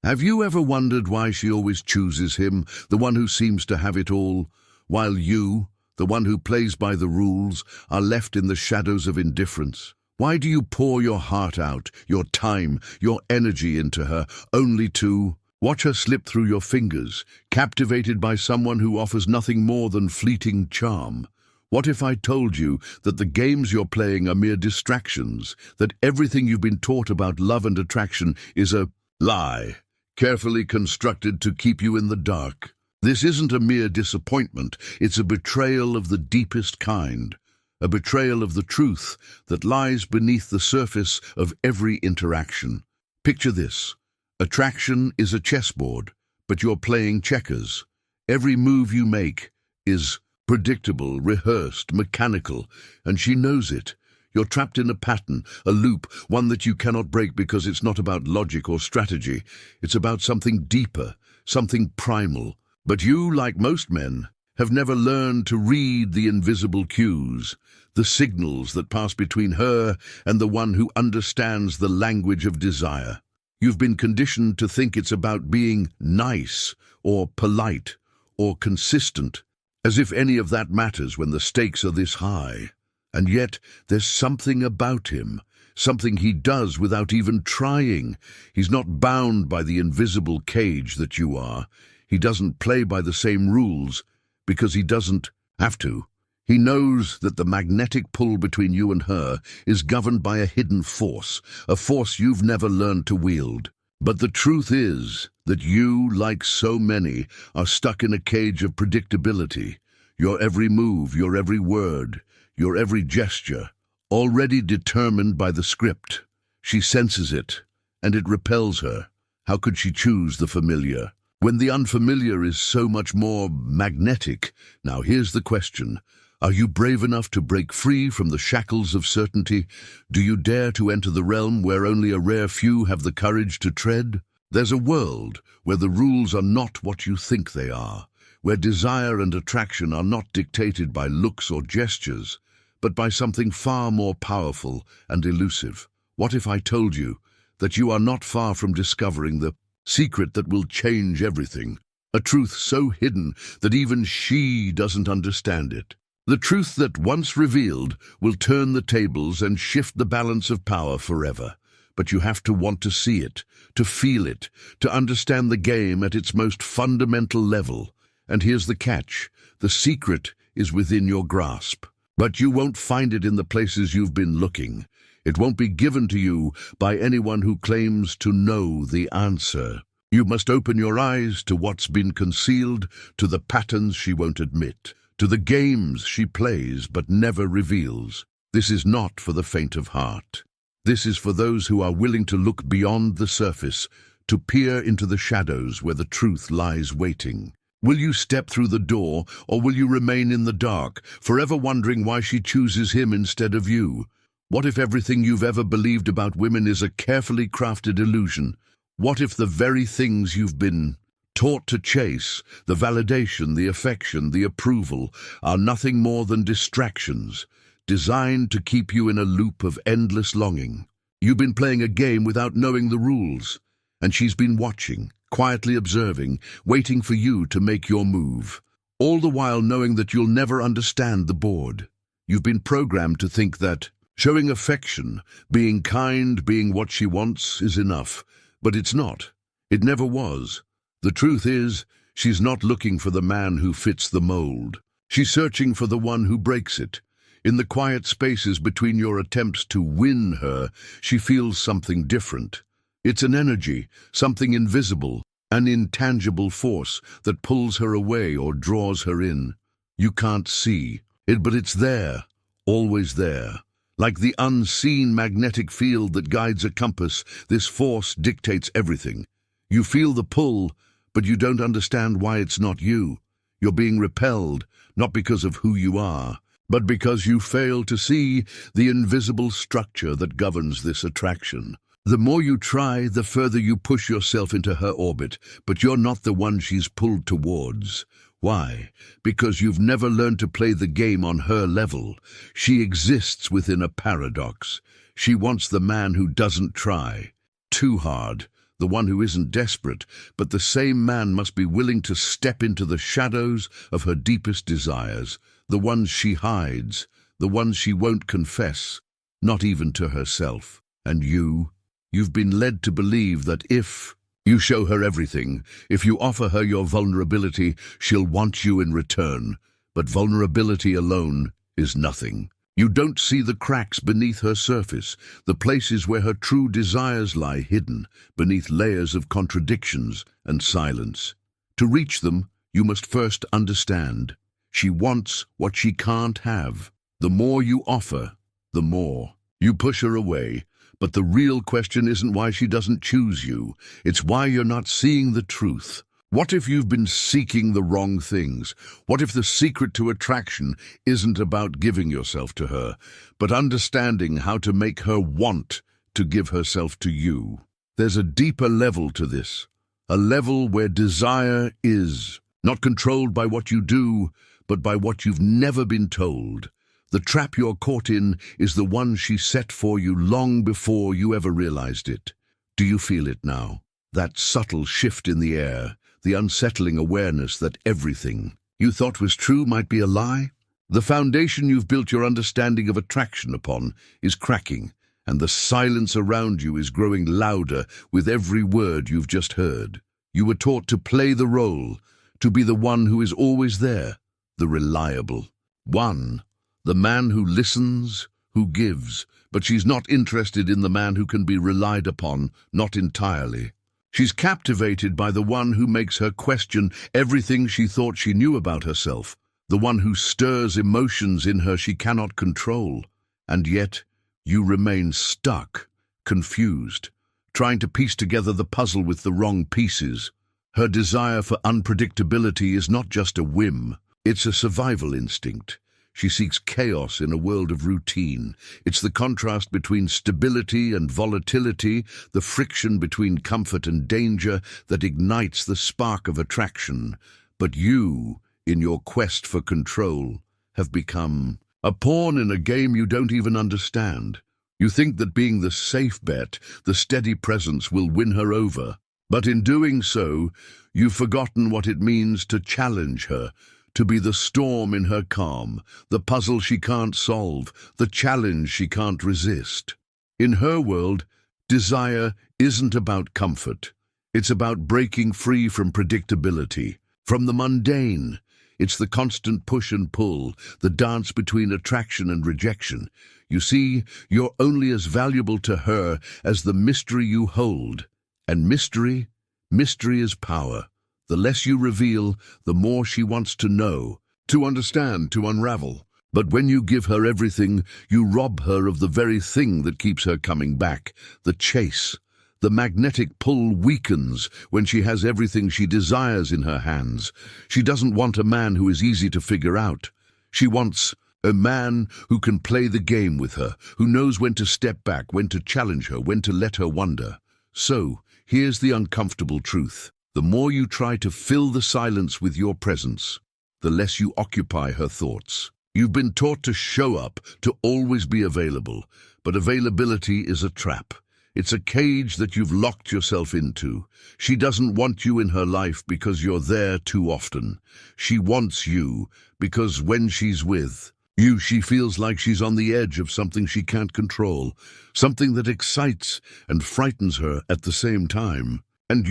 Have you ever wondered why she always chooses him, the one who seems to have it all, while you, the one who plays by the rules, are left in the shadows of indifference? Why do you pour your heart out, your time, your energy into her, only to watch her slip through your fingers, captivated by someone who offers nothing more than fleeting charm? What if I told you that the games you're playing are mere distractions, that everything you've been taught about love and attraction is a lie, carefully constructed to keep you in the dark? This isn't a mere disappointment, it's a betrayal of the deepest kind, a betrayal of the truth that lies beneath the surface of every interaction. Picture this. Attraction is a chessboard, but you're playing checkers. Every move you make is predictable, rehearsed, mechanical, and she knows it. You're trapped in a pattern, a loop, one that you cannot break because it's not about logic or strategy. It's about something deeper, something primal. But you, like most men, have never learned to read the invisible cues, the signals that pass between her and the one who understands the language of desire. You've been conditioned to think it's about being nice or polite or consistent, as if any of that matters when the stakes are this high. And yet, there's something about him, something he does without even trying. He's not bound by the invisible cage that you are. He doesn't play by the same rules because he doesn't have to. He knows that the magnetic pull between you and her is governed by a hidden force, a force you've never learned to wield. But the truth is that you, like so many, are stuck in a cage of predictability. Your every move, your every word, your every gesture, already determined by the script. She senses it, and it repels her. How could she choose the familiar when the unfamiliar is so much more magnetic? Now here's the question. Are you brave enough to break free from the shackles of certainty? Do you dare to enter the realm where only a rare few have the courage to tread? There's a world where the rules are not what you think they are, where desire and attraction are not dictated by looks or gestures, but by something far more powerful and elusive. What if I told you that you are not far from discovering the secret that will change everything? A truth so hidden that even she doesn't understand it. The truth that, once revealed, will turn the tables and shift the balance of power forever. But you have to want to see it, to feel it, to understand the game at its most fundamental level. And here's the catch. The secret is within your grasp. But you won't find it in the places you've been looking. It won't be given to you by anyone who claims to know the answer. You must open your eyes to what's been concealed, to the patterns she won't admit, to the games she plays but never reveals. This is not for the faint of heart. This is for those who are willing to look beyond the surface, to peer into the shadows where the truth lies waiting. Will you step through the door, or will you remain in the dark, forever wondering why she chooses him instead of you? What if everything you've ever believed about women is a carefully crafted illusion? What if the very things you've been taught to chase, the validation, the affection, the approval, are nothing more than distractions, designed to keep you in a loop of endless longing? You've been playing a game without knowing the rules, and she's been watching, quietly observing, waiting for you to make your move, all the while knowing that you'll never understand the board. You've been programmed to think that showing affection, being kind, being what she wants is enough, but it's not. It never was. The truth is, she's not looking for the man who fits the mold. She's searching for the one who breaks it. In the quiet spaces between your attempts to win her, she feels something different. It's an energy, something invisible, an intangible force that pulls her away or draws her in. You can't see it, but it's there, always there. Like the unseen magnetic field that guides a compass, this force dictates everything. You feel the pull, but you don't understand why it's not you. You're being repelled, not because of who you are, but because you fail to see the invisible structure that governs this attraction. The more you try, the further you push yourself into her orbit, but you're not the one she's pulled towards. Why? Because you've never learned to play the game on her level. She exists within a paradox. She wants the man who doesn't try too hard, the one who isn't desperate, but the same man must be willing to step into the shadows of her deepest desires, the ones she hides, the ones she won't confess, not even to herself. And you've been led to believe that if you show her everything, if you offer her your vulnerability, she'll want you in return. But vulnerability alone is nothing. You don't see the cracks beneath her surface, the places where her true desires lie hidden beneath layers of contradictions and silence. To reach them, you must first understand. She wants what she can't have. The more you offer, the more you push her away. But the real question isn't why she doesn't choose you. It's why you're not seeing the truth. What if you've been seeking the wrong things? What if the secret to attraction isn't about giving yourself to her, but understanding how to make her want to give herself to you? There's a deeper level to this, a level where desire is not controlled by what you do, but by what you've never been told. The trap you're caught in is the one she set for you long before you ever realized it. Do you feel it now? That subtle shift in the air, the unsettling awareness that everything you thought was true might be a lie? The foundation you've built your understanding of attraction upon is cracking, and the silence around you is growing louder with every word you've just heard. You were taught to play the role, to be the one who is always there, the reliable one, the man who listens, who gives, but she's not interested in the man who can be relied upon, not entirely. She's captivated by the one who makes her question everything she thought she knew about herself, the one who stirs emotions in her she cannot control. And yet, you remain stuck, confused, trying to piece together the puzzle with the wrong pieces. Her desire for unpredictability is not just a whim, it's a survival instinct. She seeks chaos in a world of routine. It's the contrast between stability and volatility, the friction between comfort and danger that ignites the spark of attraction. But you, in your quest for control, have become a pawn in a game you don't even understand. You think that being the safe bet, the steady presence, will win her over. But in doing so, you've forgotten what it means to challenge her, to be the storm in her calm, the puzzle she can't solve, the challenge she can't resist. In her world, desire isn't about comfort. It's about breaking free from predictability, from the mundane. It's the constant push and pull, the dance between attraction and rejection. You see, you're only as valuable to her as the mystery you hold. And mystery is power. The less you reveal, the more she wants to know, to understand, to unravel. But when you give her everything, you rob her of the very thing that keeps her coming back, the chase. The magnetic pull weakens when she has everything she desires in her hands. She doesn't want a man who is easy to figure out. She wants a man who can play the game with her, who knows when to step back, when to challenge her, when to let her wonder. So, here's the uncomfortable truth. The more you try to fill the silence with your presence, the less you occupy her thoughts. You've been taught to show up, to always be available, but availability is a trap. It's a cage that you've locked yourself into. She doesn't want you in her life because you're there too often. She wants you because when she's with you, she feels like she's on the edge of something she can't control, something that excites and frightens her at the same time. And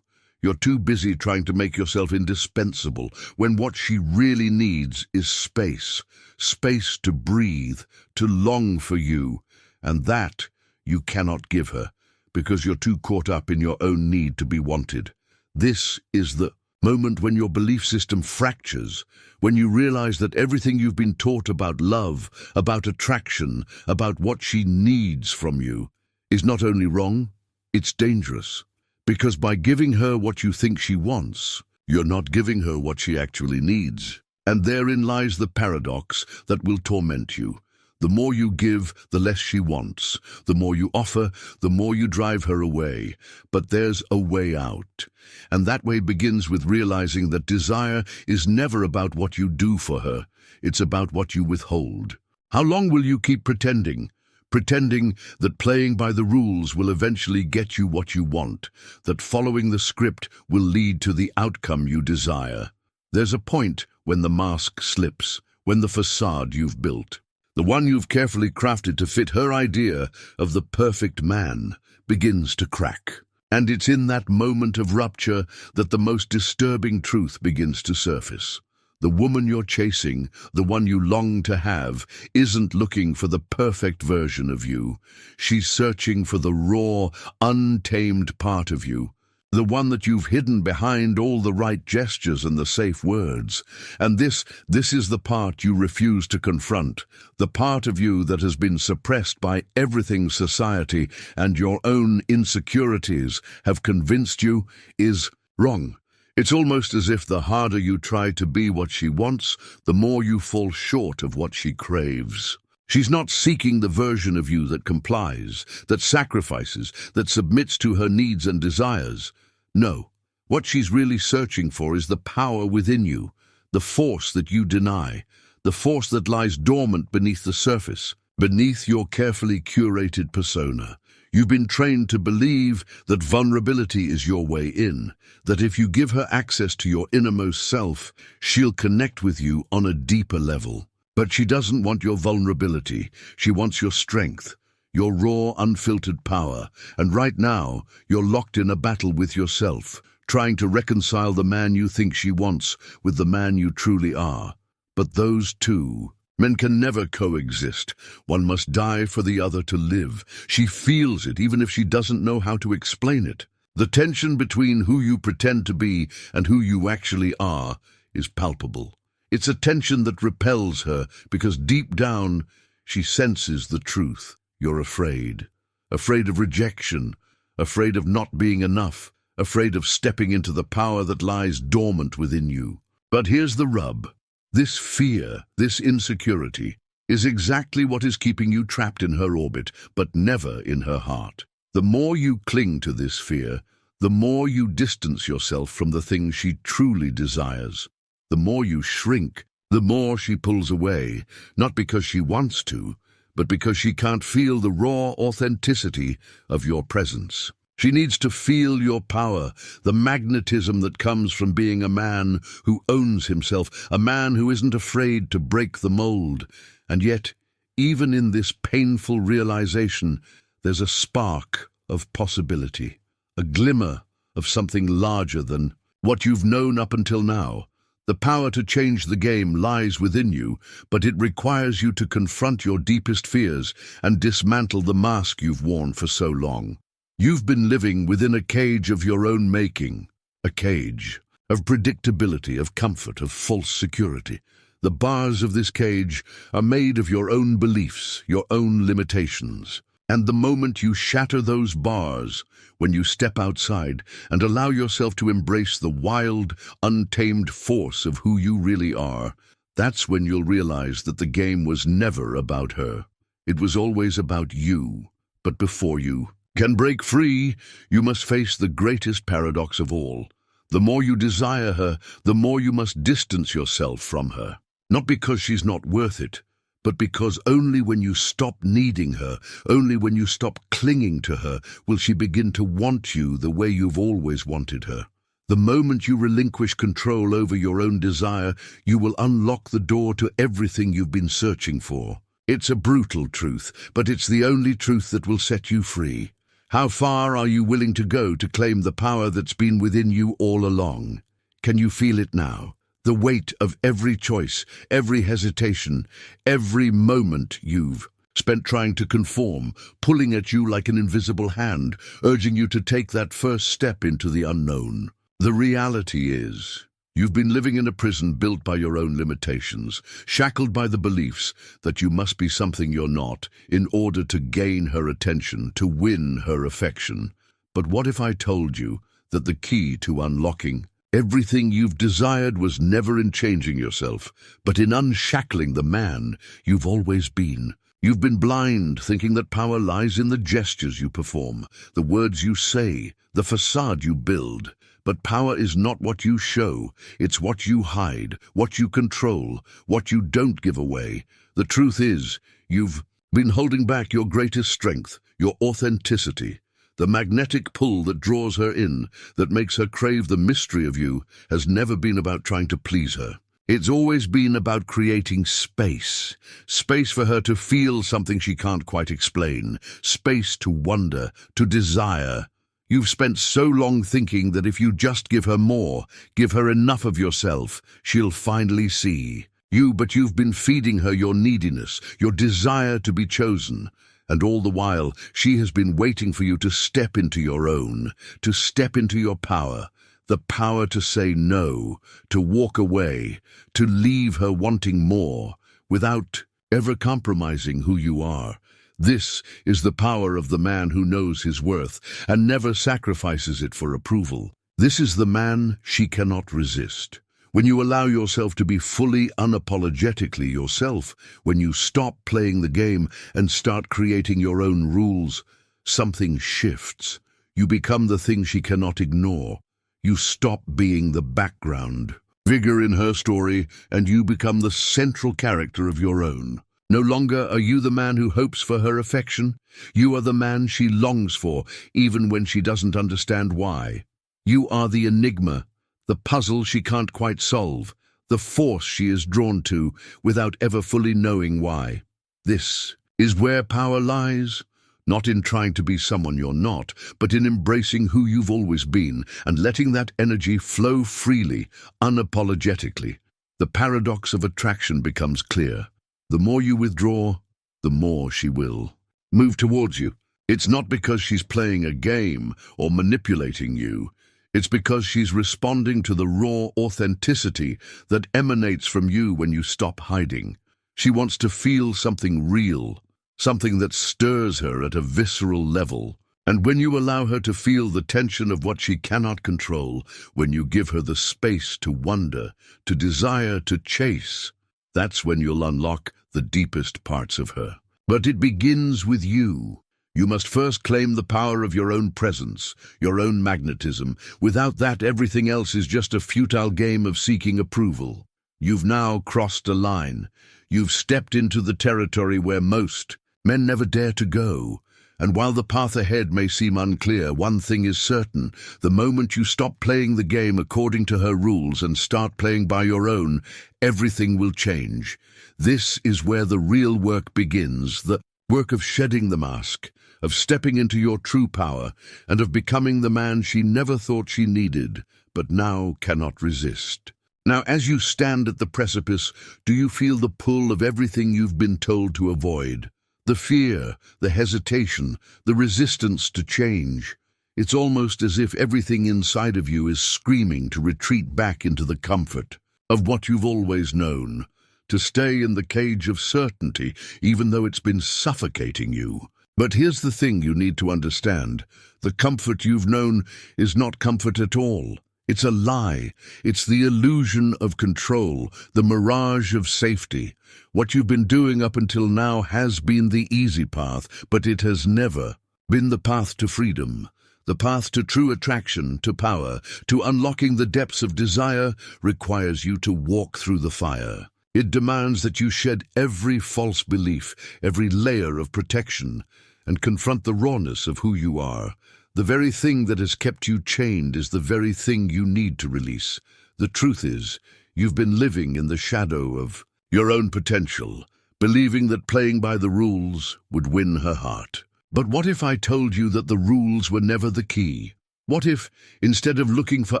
you're too busy trying to make yourself indispensable when what she really needs is space. Space to breathe, to long for you. And that you cannot give her because you're too caught up in your own need to be wanted. This is the moment when your belief system fractures, when you realize that everything you've been taught about love, about attraction, about what she needs from you, is not only wrong, it's dangerous. Because by giving her what you think she wants, you're not giving her what she actually needs. And therein lies the paradox that will torment you. The more you give, the less she wants. The more you offer, the more you drive her away. But there's a way out. And that way begins with realizing that desire is never about what you do for her. It's about what you withhold. How long will you keep pretending? pretending that playing by the rules will eventually get you what you want, that following the script will lead to the outcome you desire. There's a point when the mask slips, when the facade you've built, the one you've carefully crafted to fit her idea of the perfect man, begins to crack. And it's in that moment of rupture that the most disturbing truth begins to surface. The woman you're chasing, the one you long to have, isn't looking for the perfect version of you. She's searching for the raw, untamed part of you, the one that you've hidden behind all the right gestures and the safe words. And this is the part you refuse to confront, the part of you that has been suppressed by everything society and your own insecurities have convinced you is wrong. It's almost as if the harder you try to be what she wants, the more you fall short of what she craves. She's not seeking the version of you that complies, that sacrifices, that submits to her needs and desires. No, what she's really searching for is the power within you, the force that you deny, the force that lies dormant beneath the surface, beneath your carefully curated persona. You've been trained to believe that vulnerability is your way in, that if you give her access to your innermost self, she'll connect with you on a deeper level. But she doesn't want your vulnerability. She wants your strength, your raw, unfiltered power. And right now, you're locked in a battle with yourself, trying to reconcile the man you think she wants with the man you truly are. But those two men can never coexist. One must die for the other to live. She feels it, even if she doesn't know how to explain it. The tension between who you pretend to be and who you actually are is palpable. It's a tension that repels her because deep down she senses the truth. You're afraid. Afraid of rejection. Afraid of not being enough. Afraid of stepping into the power that lies dormant within you. But here's the rub. This fear, this insecurity, is exactly what is keeping you trapped in her orbit, but never in her heart. The more you cling to this fear, the more you distance yourself from the things she truly desires. The more you shrink, the more she pulls away, not because she wants to, but because she can't feel the raw authenticity of your presence. She needs to feel your power, the magnetism that comes from being a man who owns himself, a man who isn't afraid to break the mold. And yet, even in this painful realization, there's a spark of possibility, a glimmer of something larger than what you've known up until now. The power to change the game lies within you, but it requires you to confront your deepest fears and dismantle the mask you've worn for so long. You've been living within a cage of your own making, a cage of predictability, of comfort, of false security. The bars of this cage are made of your own beliefs, your own limitations. And the moment you shatter those bars, when you step outside and allow yourself to embrace the wild, untamed force of who you really are, that's when you'll realize that the game was never about her. It was always about you. But before you can break free, you must face the greatest paradox of all. The more you desire her, the more you must distance yourself from her. Not because she's not worth it, but because only when you stop needing her, only when you stop clinging to her, will she begin to want you the way you've always wanted her. The moment you relinquish control over your own desire, you will unlock the door to everything you've been searching for. It's a brutal truth, but it's the only truth that will set you free. How far are you willing to go to claim the power that's been within you all along? Can you feel it now? The weight of every choice, every hesitation, every moment you've spent trying to conform, pulling at you like an invisible hand, urging you to take that first step into the unknown. The reality is, you've been living in a prison built by your own limitations, shackled by the beliefs that you must be something you're not in order to gain her attention, to win her affection. But what if I told you that the key to unlocking everything you've desired was never in changing yourself, but in unshackling the man you've always been? You've been blind, thinking that power lies in the gestures you perform, the words you say, the facade you build. But power is not what you show, it's what you hide, what you control, what you don't give away. The truth is, you've been holding back your greatest strength, your authenticity. The magnetic pull that draws her in, that makes her crave the mystery of you, has never been about trying to please her. It's always been about creating space. Space for her to feel something she can't quite explain. Space to wonder, to desire. You've spent so long thinking that if you just give her more, give her enough of yourself, she'll finally see. But you've been feeding her your neediness, your desire to be chosen. And all the while, she has been waiting for you to step into your own, to step into your power, the power to say no, to walk away, to leave her wanting more, without ever compromising who you are. This is the power of the man who knows his worth and never sacrifices it for approval. This is the man she cannot resist. When you allow yourself to be fully, unapologetically yourself, when you stop playing the game and start creating your own rules, something shifts. You become the thing she cannot ignore. You stop being the background figure in her story, and you become the central character of your own. No longer are you the man who hopes for her affection. You are the man she longs for, even when she doesn't understand why. You are the enigma, the puzzle she can't quite solve, the force she is drawn to without ever fully knowing why. This is where power lies, not in trying to be someone you're not, but in embracing who you've always been and letting that energy flow freely, unapologetically. The paradox of attraction becomes clear. The more you withdraw, the more she will move towards you. It's not because she's playing a game or manipulating you. It's because she's responding to the raw authenticity that emanates from you when you stop hiding. She wants to feel something real, something that stirs her at a visceral level. And when you allow her to feel the tension of what she cannot control, when you give her the space to wonder, to desire, to chase, that's when you'll unlock the deepest parts of her. But it begins with you. You must first claim the power of your own presence, your own magnetism. Without that, everything else is just a futile game of seeking approval. You've now crossed a line. You've stepped into the territory where most men never dare to go. And while the path ahead may seem unclear, one thing is certain. The moment you stop playing the game according to her rules and start playing by your own, everything will change. This is where the real work begins, the work of shedding the mask, of stepping into your true power, and of becoming the man she never thought she needed, but now cannot resist. Now, as you stand at the precipice, do you feel the pull of everything you've been told to avoid? The fear, the hesitation, the resistance to change. It's almost as if everything inside of you is screaming to retreat back into the comfort of what you've always known, to stay in the cage of certainty, even though it's been suffocating you. But here's the thing you need to understand. The comfort you've known is not comfort at all. It's a lie. It's the illusion of control, the mirage of safety. What you've been doing up until now has been the easy path, but it has never been the path to freedom. The path to true attraction, to power, to unlocking the depths of desire requires you to walk through the fire. It demands that you shed every false belief, every layer of protection, and confront the rawness of who you are. The very thing that has kept you chained is the very thing you need to release. The truth is, you've been living in the shadow of your own potential, believing that playing by the rules would win her heart. But what if I told you that the rules were never the key? What if, instead of looking for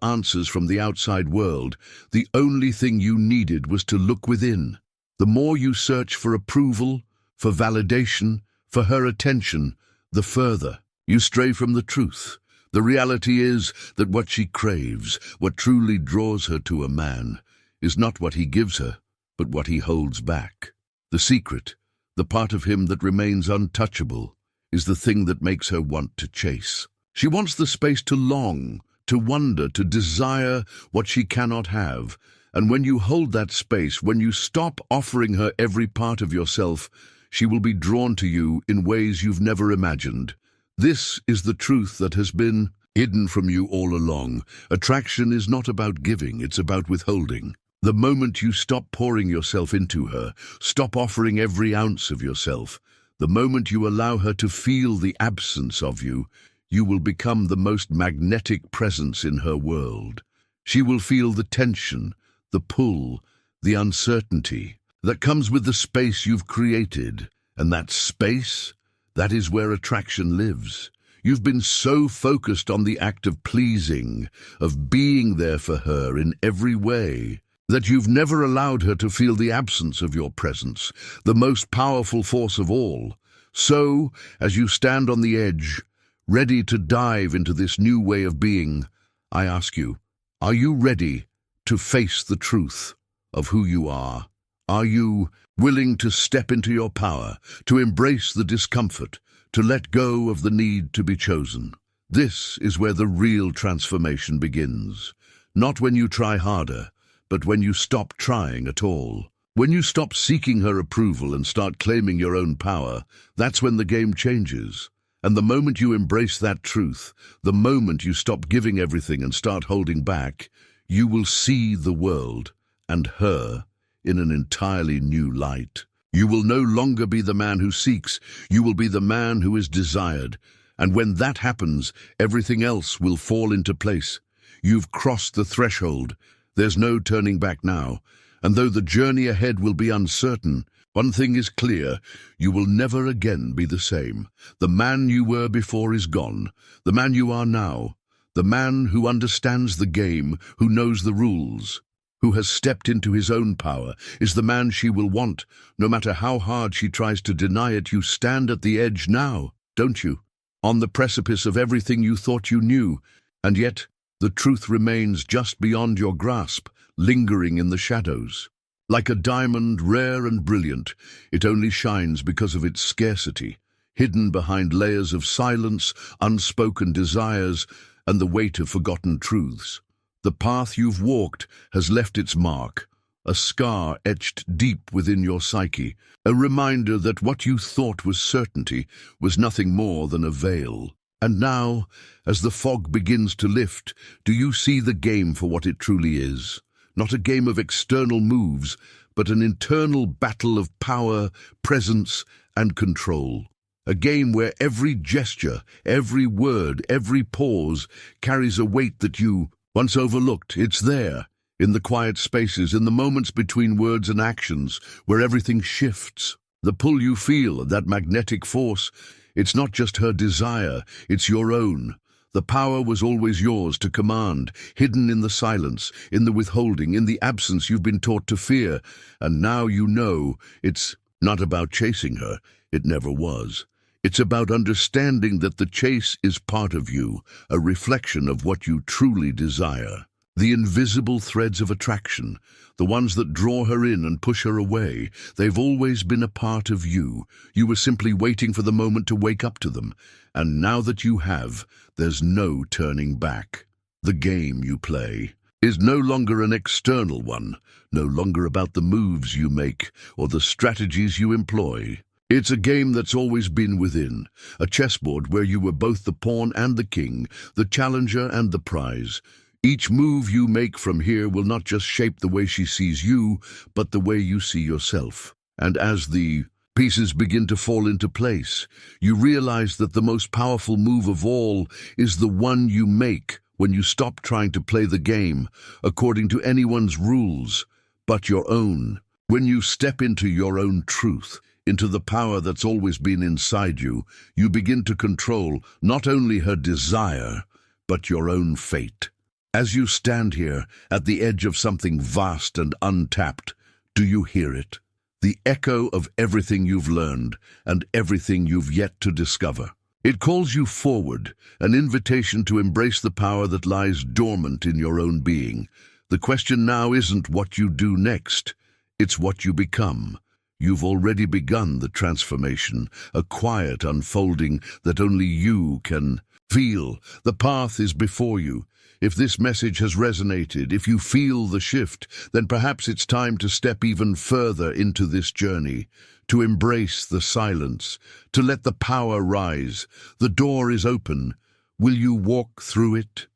answers from the outside world, the only thing you needed was to look within? The more you search for approval, for validation, for her attention, the further you stray from the truth. The reality is that what she craves, what truly draws her to a man, is not what he gives her, but what he holds back. The secret, the part of him that remains untouchable, is the thing that makes her want to chase. She wants the space to long, to wonder, to desire what she cannot have. And when you hold that space, when you stop offering her every part of yourself, she will be drawn to you in ways you've never imagined. This is the truth that has been hidden from you all along. Attraction is not about giving, it's about withholding. The moment you stop pouring yourself into her, stop offering every ounce of yourself, The moment you allow her to feel the absence of you, you will become the most magnetic presence in her world. She will feel the tension, the pull, the uncertainty that comes with the space you've created. And that space, that is where attraction lives. You've been so focused on the act of pleasing, of being there for her in every way, that you've never allowed her to feel the absence of your presence, the most powerful force of all. So, as you stand on the edge, ready to dive into this new way of being, I ask you, are you ready to face the truth of who you are? Are you willing to step into your power, to embrace the discomfort, to let go of the need to be chosen? This is where the real transformation begins. Not when you try harder, but when you stop trying at all. When you stop seeking her approval and start claiming your own power, that's when the game changes. And the moment you embrace that truth, the moment you stop giving everything and start holding back, you will see the world and her in an entirely new light. You will no longer be the man who seeks, you will be the man who is desired. And when that happens, everything else will fall into place. You've crossed the threshold. There's no turning back now. And though the journey ahead will be uncertain, one thing is clear: you will never again be the same. The man you were before is gone. The man you are now, the man who understands the game, who knows the rules, who has stepped into his own power, is the man she will want. No matter how hard she tries to deny it, you stand at the edge now, don't you? On the precipice of everything you thought you knew, and yet the truth remains just beyond your grasp, lingering in the shadows. Like a diamond, rare and brilliant, it only shines because of its scarcity, hidden behind layers of silence, unspoken desires, and the weight of forgotten truths. The path you've walked has left its mark, a scar etched deep within your psyche, a reminder that what you thought was certainty was nothing more than a veil. And now, as the fog begins to lift, do you see the game for what it truly is? Not a game of external moves, but an internal battle of power, presence, and control. A game where every gesture, every word, every pause carries a weight that you once overlooked. It's there, in the quiet spaces, in the moments between words and actions, where everything shifts. The pull you feel, that magnetic force, it's not just her desire, it's your own. The power was always yours to command, hidden in the silence, in the withholding, in the absence you've been taught to fear. And now you know it's not about chasing her. It never was. It's about understanding that the chase is part of you, a reflection of what you truly desire. The invisible threads of attraction, the ones that draw her in and push her away, they've always been a part of you. You were simply waiting for the moment to wake up to them. And now that you have, there's no turning back. The game you play is no longer an external one, no longer about the moves you make or the strategies you employ. It's a game that's always been within, a chessboard where you were both the pawn and the king, the challenger and the prize. Each move you make from here will not just shape the way she sees you, but the way you see yourself. And as the pieces begin to fall into place, you realize that the most powerful move of all is the one you make when you stop trying to play the game according to anyone's rules, but your own. When you step into your own truth, into the power that's always been inside you, you begin to control not only her desire, but your own fate. As you stand here at the edge of something vast and untapped, do you hear it? The echo of everything you've learned and everything you've yet to discover. It calls you forward, an invitation to embrace the power that lies dormant in your own being. The question now isn't what you do next, it's what you become. You've already begun the transformation, a quiet unfolding that only you can feel. The path is before you. If this message has resonated, if you feel the shift, then perhaps it's time to step even further into this journey, to embrace the silence, to let the power rise. The door is open. Will you walk through it?